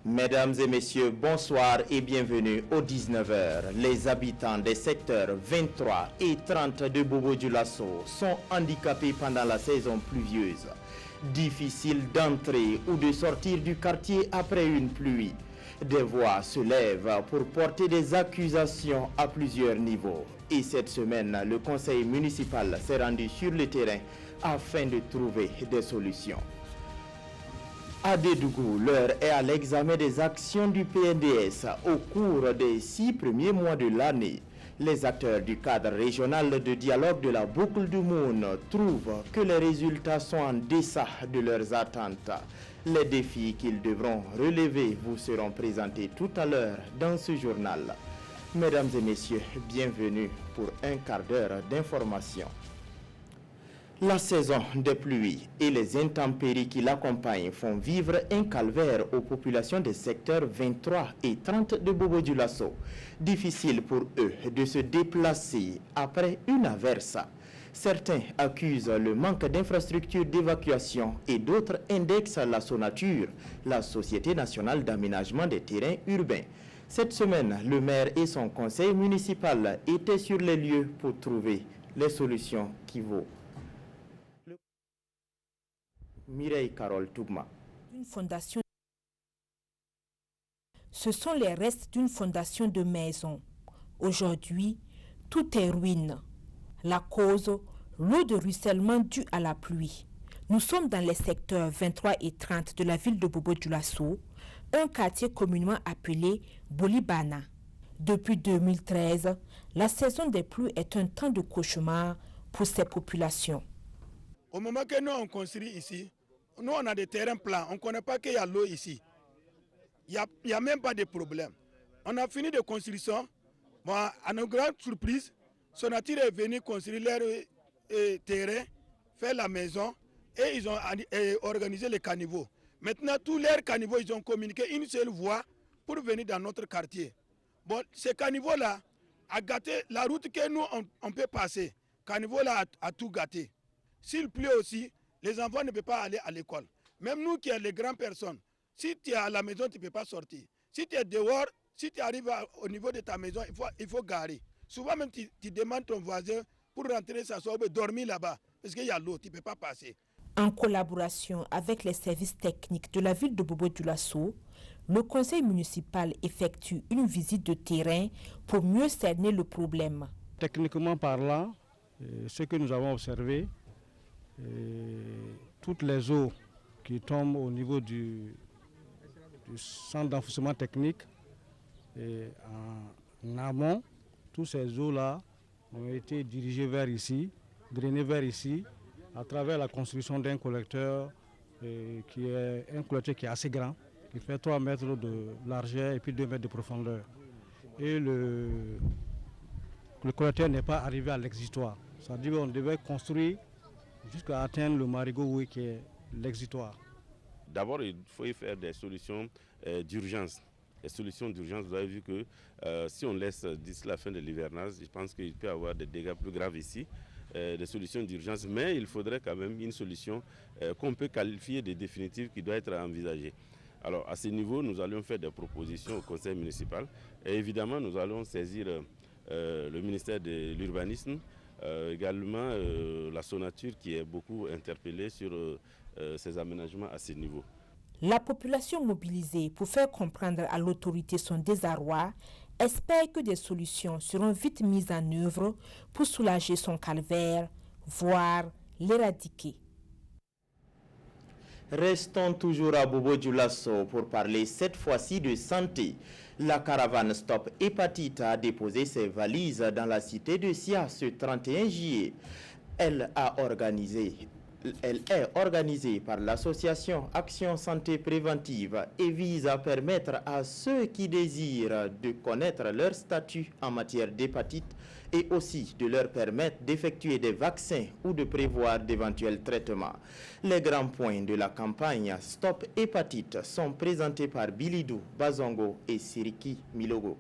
Mesdames et messieurs, bonsoir et bienvenue aux 19h. Les habitants des secteurs 23 et 30 de Bobo-Dioulasso sont handicapés pendant la saison pluvieuse. Difficile d'entrer ou de sortir du quartier après une pluie. Des voix se lèvent pour porter des accusations à plusieurs niveaux. Et cette semaine, le conseil municipal s'est rendu sur le terrain afin de trouver des solutions. À Dédougou, l'heure est à l'examen des actions du PNDS au cours des 6 premiers mois de l'année. Les acteurs du cadre régional de dialogue de la boucle du Moun trouvent que les résultats sont en deçà de leurs attentes. Les défis qu'ils devront relever vous seront présentés tout à l'heure dans ce journal. Mesdames et messieurs, bienvenue pour un quart d'heure d'information. La saison des pluies et les intempéries qui l'accompagnent font vivre un calvaire aux populations des secteurs 23 et 30 de Bobo-Dioulasso. Difficile pour eux de se déplacer après une averse. Certains accusent le manque d'infrastructures d'évacuation et d'autres indexent la Sonature, la Société nationale d'aménagement des terrains urbains. Cette semaine, le maire et son conseil municipal étaient sur les lieux pour trouver les solutions qui vaut. Mireille Carole Tougma. Une fondation. Ce sont les restes d'une fondation de maison. Aujourd'hui, tout est ruine. La cause, l'eau de ruissellement due à la pluie. Nous sommes dans les secteurs 23 et 30 de la ville de Bobo-Dioulasso, un quartier communément appelé Bolibana. Depuis 2013, la saison des pluies est un temps de cauchemar pour ces populations. Au moment que nous on construit ici, nous on a des terrains plats, on ne connaît pas qu'il y a l'eau ici. Il n'y a même pas de problème. On a fini de construction. Bon, à notre grande surprise, Sonature est venu construire leur terrain, faire la maison et ils ont organisé les caniveaux. Maintenant, tous leurs caniveaux, ils ont communiqué une seule voie pour venir dans notre quartier. Bon, ces caniveaux-là a gâté la route que nous on peut passer. Caniveau-là a tout gâté. S'il pleut aussi, les enfants ne peuvent pas aller à l'école. Même nous qui sommes les grandes personnes, si tu es à la maison, tu ne peux pas sortir. Si tu es dehors, si tu arrives au niveau de ta maison, il faut garer. Souvent même, tu demandes ton voisin pour rentrer s'asseoir, dormir là-bas, parce qu'il y a l'eau, tu ne peux pas passer. En collaboration avec les services techniques de la ville de Bobo-Dioulasso, le conseil municipal effectue une visite de terrain pour mieux cerner le problème. Techniquement parlant, ce que nous avons observé, toutes les eaux qui tombent au niveau du centre d'enfouissement technique en amont, toutes ces eaux-là ont été dirigées vers ici, drainées vers ici, à travers la construction d'un collecteur qui est assez grand, qui fait 3 mètres de largeur et puis 2 mètres de profondeur. Et le collecteur n'est pas arrivé à l'exutoire. C'est-à-dire qu'on devait construire jusqu'à atteindre le marigot qui est l'exutoire. D'abord, il faut y faire des solutions d'urgence. Les solutions d'urgence, vous avez vu que si on laisse d'ici la fin de l'hivernage, je pense qu'il peut y avoir des dégâts plus graves ici. Des solutions d'urgence, mais il faudrait quand même une solution qu'on peut qualifier de définitive qui doit être envisagée. Alors à ce niveau, nous allons faire des propositions au conseil municipal et évidemment nous allons saisir le ministère de l'urbanisme, également la Sonature qui est beaucoup interpellée sur ces aménagements à ce niveau. La population mobilisée pour faire comprendre à l'autorité son désarroi espère que des solutions seront vite mises en œuvre pour soulager son calvaire, voire l'éradiquer. Restons toujours à Bobo-Dioulasso pour parler cette fois-ci de santé. La caravane Stop Hépatite a déposé ses valises dans la cité de Sia ce 31 juillet. Elle est organisée par l'association Action Santé Préventive et vise à permettre à ceux qui désirent de connaître leur statut en matière d'hépatite et aussi de leur permettre d'effectuer des vaccins ou de prévoir d'éventuels traitements. Les grands points de la campagne Stop Hépatite sont présentés par Bilidou Bazongo et Siriki Milogo.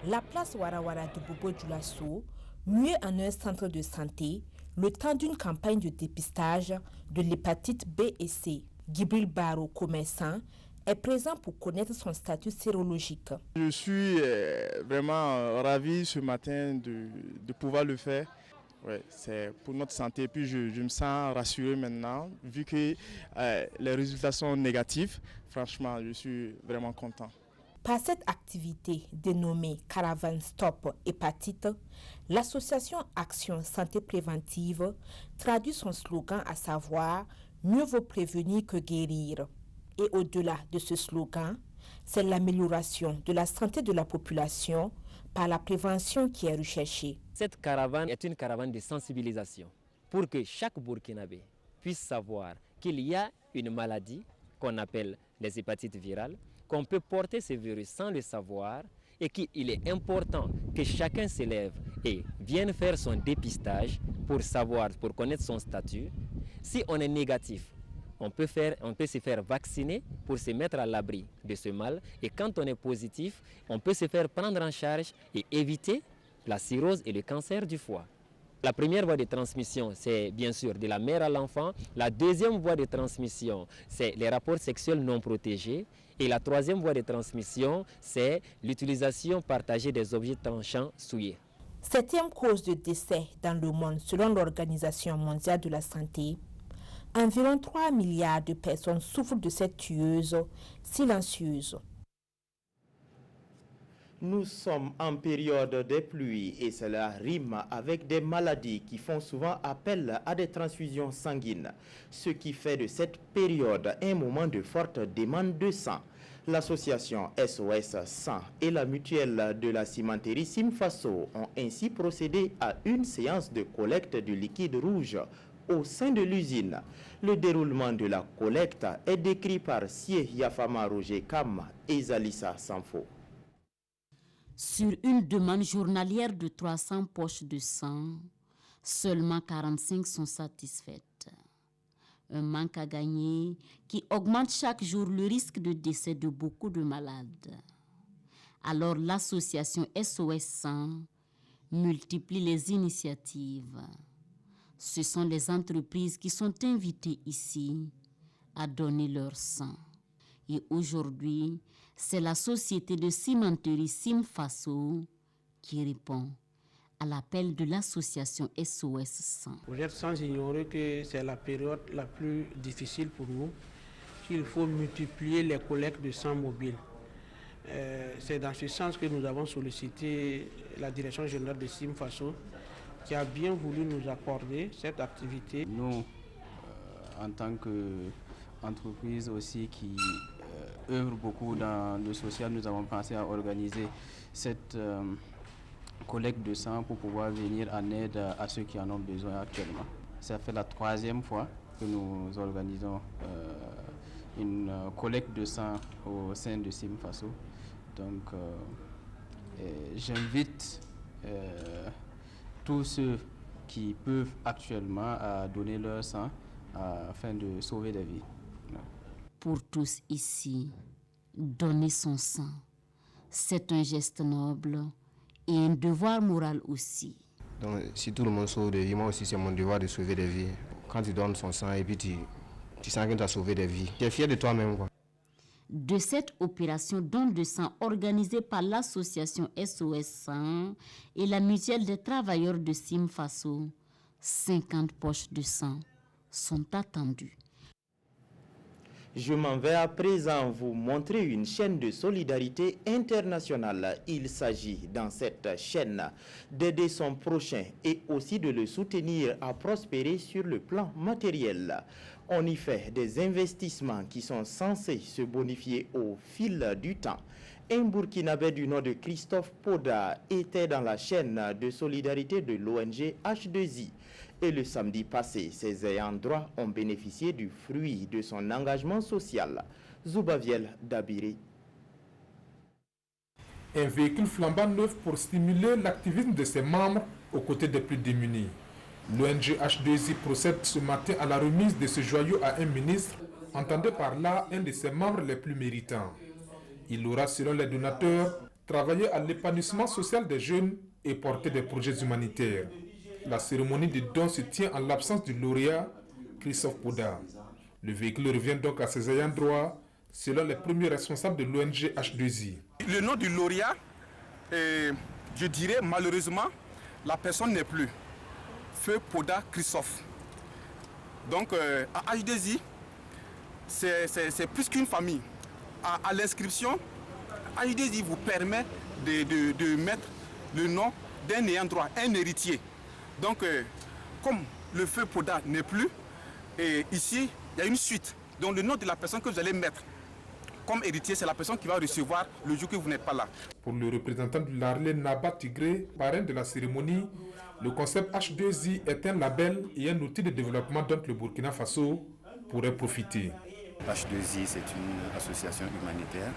La place Warawara de Bobo-Dioulasso, muée en un centre de santé, le temps d'une campagne de dépistage de l'hépatite B et C. Gibril Baro, commerçant, est présent pour connaître son statut sérologique. Je suis vraiment ravi ce matin de pouvoir le faire. Ouais, c'est pour notre santé. Puis je me sens rassuré maintenant, vu que les résultats sont négatifs. Franchement, je suis vraiment content. Par cette activité dénommée Caravane Stop Hépatite, l'association Action Santé Préventive traduit son slogan à savoir « Mieux vaut prévenir que guérir ». Et au-delà de ce slogan, c'est l'amélioration de la santé de la population par la prévention qui est recherchée. Cette caravane est une caravane de sensibilisation pour que chaque Burkinabé puisse savoir qu'il y a une maladie qu'on appelle les hépatites virales, qu'on peut porter ce virus sans le savoir et qu'il est important que chacun s'élève et vienne faire son dépistage pour savoir, pour connaître son statut. Si on est négatif, on peut se faire vacciner pour se mettre à l'abri de ce mal. Et quand on est positif, on peut se faire prendre en charge et éviter la cirrhose et le cancer du foie. La première voie de transmission, c'est bien sûr de la mère à l'enfant. La deuxième voie de transmission, c'est les rapports sexuels non protégés. Et la troisième voie de transmission, c'est l'utilisation partagée des objets tranchants souillés. 7e cause de décès dans le monde selon l'Organisation mondiale de la santé. Environ 3 milliards de personnes souffrent de cette tueuse silencieuse. Nous sommes en période de pluie et cela rime avec des maladies qui font souvent appel à des transfusions sanguines, ce qui fait de cette période un moment de forte demande de sang. L'association SOS Sang et la mutuelle de la cimenterie Simfaso ont ainsi procédé à une séance de collecte de liquide rouge au sein de l'usine. Le déroulement de la collecte est décrit par Sie Yafama Roger Kam et Zalissa Sanfo. Sur une demande journalière de 300 poches de sang, seulement 45 sont satisfaites. Un manque à gagner qui augmente chaque jour le risque de décès de beaucoup de malades. Alors l'association SOS Sang multiplie les initiatives. Ce sont les entreprises qui sont invitées ici à donner leur sang. Et aujourd'hui, c'est la société de cimenterie Simfaso qui répond à l'appel de l'association SOS Sang. Vous êtes sans ignorer que c'est la période la plus difficile pour nous, qu'il faut multiplier les collectes de sang mobile. C'est dans ce sens que nous avons sollicité la direction générale de Simfaso qui a bien voulu nous accorder cette activité. Nous, en tant qu'entreprise aussi qui œuvre beaucoup dans le social, nous avons pensé à organiser cette collecte de sang pour pouvoir venir en aide à ceux qui en ont besoin actuellement. Ça fait la 3e fois que nous organisons une collecte de sang au sein de Simfaso. Donc, j'invite tous ceux qui peuvent actuellement à donner leur sang afin de sauver des vies. Pour tous ici, donner son sang, c'est un geste noble et un devoir moral aussi. Donc, si tout le monde sauve des vies, moi aussi c'est mon devoir de sauver des vies. Quand tu donnes son sang et puis tu sens que tu as sauvé des vies, tu es fier de toi-même, quoi. De cette opération don de sang organisée par l'association SOS Sang et la mutuelle des travailleurs de Simfaso, 50 poches de sang sont attendues. Je m'en vais à présent vous montrer une chaîne de solidarité internationale. Il s'agit dans cette chaîne d'aider son prochain et aussi de le soutenir à prospérer sur le plan matériel. On y fait des investissements qui sont censés se bonifier au fil du temps. Un Burkinabé du nom de Christophe Poda était dans la chaîne de solidarité de l'ONG H2I. Et le samedi passé, ses ayants droit ont bénéficié du fruit de son engagement social. Zoubaviel Dabiri. Un véhicule flambant neuf pour stimuler l'activisme de ses membres aux côtés des plus démunis. L'ONG H2I procède ce matin à la remise de ce joyau à un ministre, entendez par là un de ses membres les plus méritants. Il aura, selon les donateurs, travaillé à l'épanouissement social des jeunes et porté des projets humanitaires. La cérémonie de don se tient en l'absence du lauréat, Christophe Poda. Le véhicule revient donc à ses ayants droit, selon les premiers responsables de l'ONG H2I. Le nom du lauréat, je dirais malheureusement, la personne n'est plus. Feu Poda Christophe. Donc à H2I, c'est plus qu'une famille. À l'inscription, H2I vous permet de mettre le nom d'un ayant droit, un héritier. Donc comme le feu Poda n'est plus, et ici il y a une suite. Donc le nom de la personne que vous allez mettre comme héritier, c'est la personne qui va recevoir le jour que vous n'êtes pas là. Pour le représentant de l'Arlé, Naba Tigré, parrain de la cérémonie, le concept H2I est un label et un outil de développement dont le Burkina Faso pourrait profiter. H2I, c'est une association humanitaire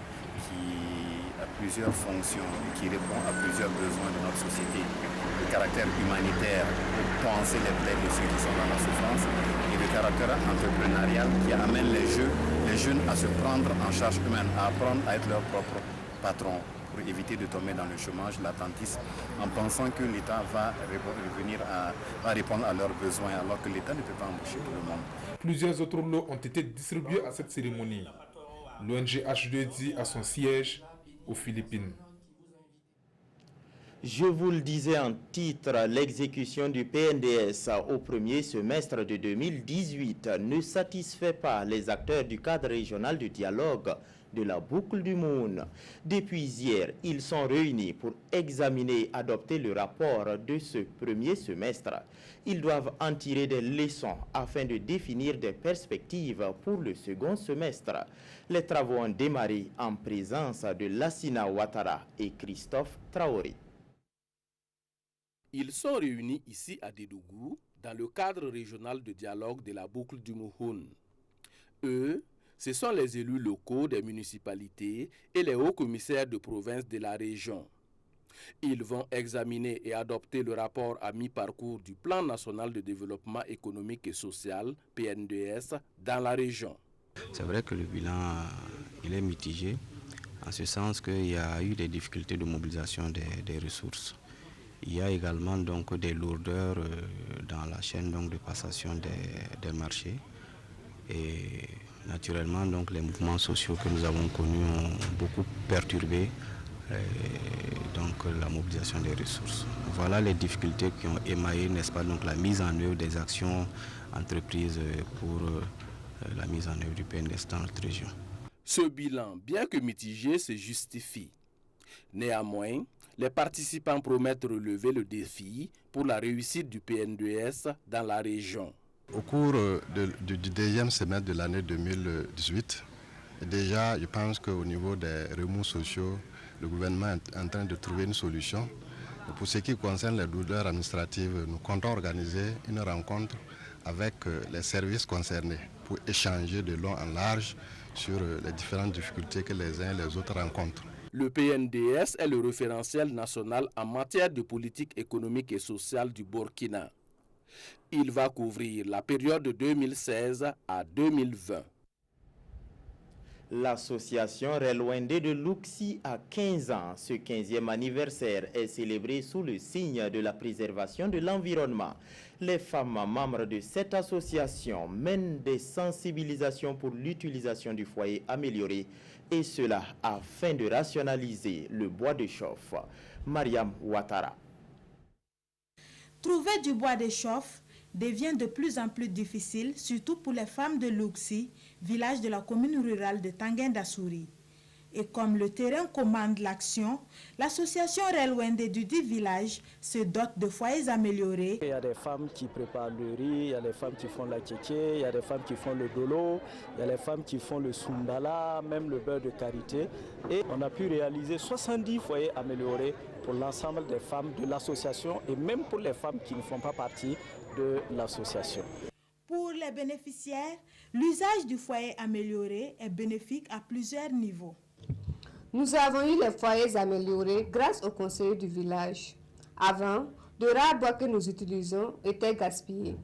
qui a plusieurs fonctions et qui répond à plusieurs besoins de notre société. Le caractère humanitaire pour penser les plaies de ceux qui sont dans la souffrance et le caractère entrepreneurial qui amène les jeunes à se prendre en charge eux-mêmes, à apprendre à être leur propre patron pour éviter de tomber dans le chômage, l'attentisme, en pensant que l'État va répondre à leurs besoins alors que l'État ne peut pas embaucher tout le monde. Plusieurs autres lots ont été distribués à cette cérémonie. L'ONG H2I a son siège aux Philippines. Je vous le disais en titre, l'exécution du PNDS au premier semestre de 2018 ne satisfait pas les acteurs du cadre régional de dialogue de la boucle du Moon. Depuis hier, ils sont réunis pour examiner et adopter le rapport de ce premier semestre. Ils doivent en tirer des leçons afin de définir des perspectives pour le second semestre. Les travaux ont démarré en présence de Lassina Ouattara et Christophe Traoré. Ils sont réunis ici à Dédougou dans le cadre régional de dialogue de la boucle du Mouhoun. Eux, ce sont les élus locaux des municipalités et les hauts commissaires de province de la région. Ils vont examiner et adopter le rapport à mi-parcours du Plan national de développement économique et social, PNDS, dans la région. C'est vrai que le bilan il est mitigé, en ce sens qu'il y a eu des difficultés de mobilisation des ressources. Il y a également donc des lourdeurs dans la chaîne donc, de passation des marchés. Et naturellement, donc, les mouvements sociaux que nous avons connus ont beaucoup perturbé donc, la mobilisation des ressources. Voilà les difficultés qui ont émaillé, n'est-ce pas, donc, la mise en œuvre des actions entreprises pour la mise en œuvre du PNDS dans notre région. Ce bilan, bien que mitigé, se justifie. Néanmoins, les participants promettent relever le défi pour la réussite du PNDS dans la région. Au cours du deuxième semestre de l'année 2018, déjà, je pense qu'au niveau des remous sociaux, le gouvernement est en train de trouver une solution. Et pour ce qui concerne les lourdeurs administratives, nous comptons organiser une rencontre avec les services concernés pour échanger de long en large sur les différentes difficultés que les uns et les autres rencontrent. Le PNDS est le référentiel national en matière de politique économique et sociale du Burkina. Il va couvrir la période de 2016 à 2020. L'association Relwende de Luxi a 15 ans. Ce 15e anniversaire est célébré sous le signe de la préservation de l'environnement. Les femmes membres de cette association mènent des sensibilisations pour l'utilisation du foyer amélioré, et cela afin de rationaliser le bois de chauffe. Mariam Ouattara. Trouver du bois de chauffe devient de plus en plus difficile, surtout pour les femmes de Luxi, village de la commune rurale de Tanguin-Dassouri. Et comme le terrain commande l'action, l'association Relwende du dit village se dote de foyers améliorés. Il y a des femmes qui préparent le riz, il y a des femmes qui font la tchétché, il y a des femmes qui font le dolo, il y a des femmes qui font le sundala, même le beurre de karité. Et on a pu réaliser 70 foyers améliorés pour l'ensemble des femmes de l'association et même pour les femmes qui ne font pas partie de l'association. Pour les bénéficiaires, l'usage du foyer amélioré est bénéfique à plusieurs niveaux. Nous avons eu les foyers améliorés grâce aux conseillers du village. Avant, de rares bois que nous utilisons étaient gaspillés.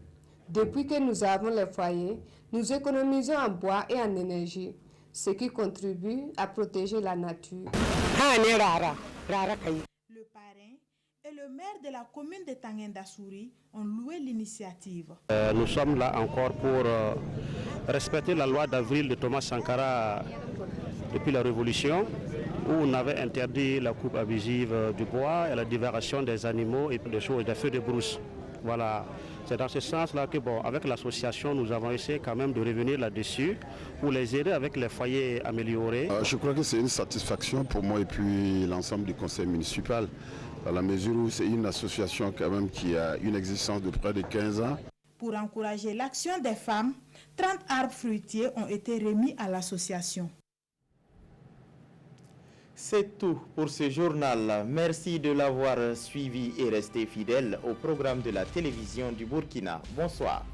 Depuis que nous avons les foyers, nous économisons en bois et en énergie, ce qui contribue à protéger la nature. Le parrain et le maire de la commune de Tanguin-Dassouri ont loué l'initiative. Nous sommes là encore pour respecté la loi d'avril de Thomas Sankara depuis la Révolution, où on avait interdit la coupe abusive du bois et la divagation des animaux et des choses, des feux de brousse. Voilà. C'est dans ce sens-là que, avec l'association, nous avons essayé quand même de revenir là-dessus pour les aider avec les foyers améliorés. Je crois que c'est une satisfaction pour moi et puis l'ensemble du conseil municipal, dans la mesure où c'est une association quand même qui a une existence de près de 15 ans. Pour encourager l'action des femmes, 30 arbres fruitiers ont été remis à l'association. C'est tout pour ce journal. Merci de l'avoir suivi et resté fidèle au programme de la télévision du Burkina. Bonsoir.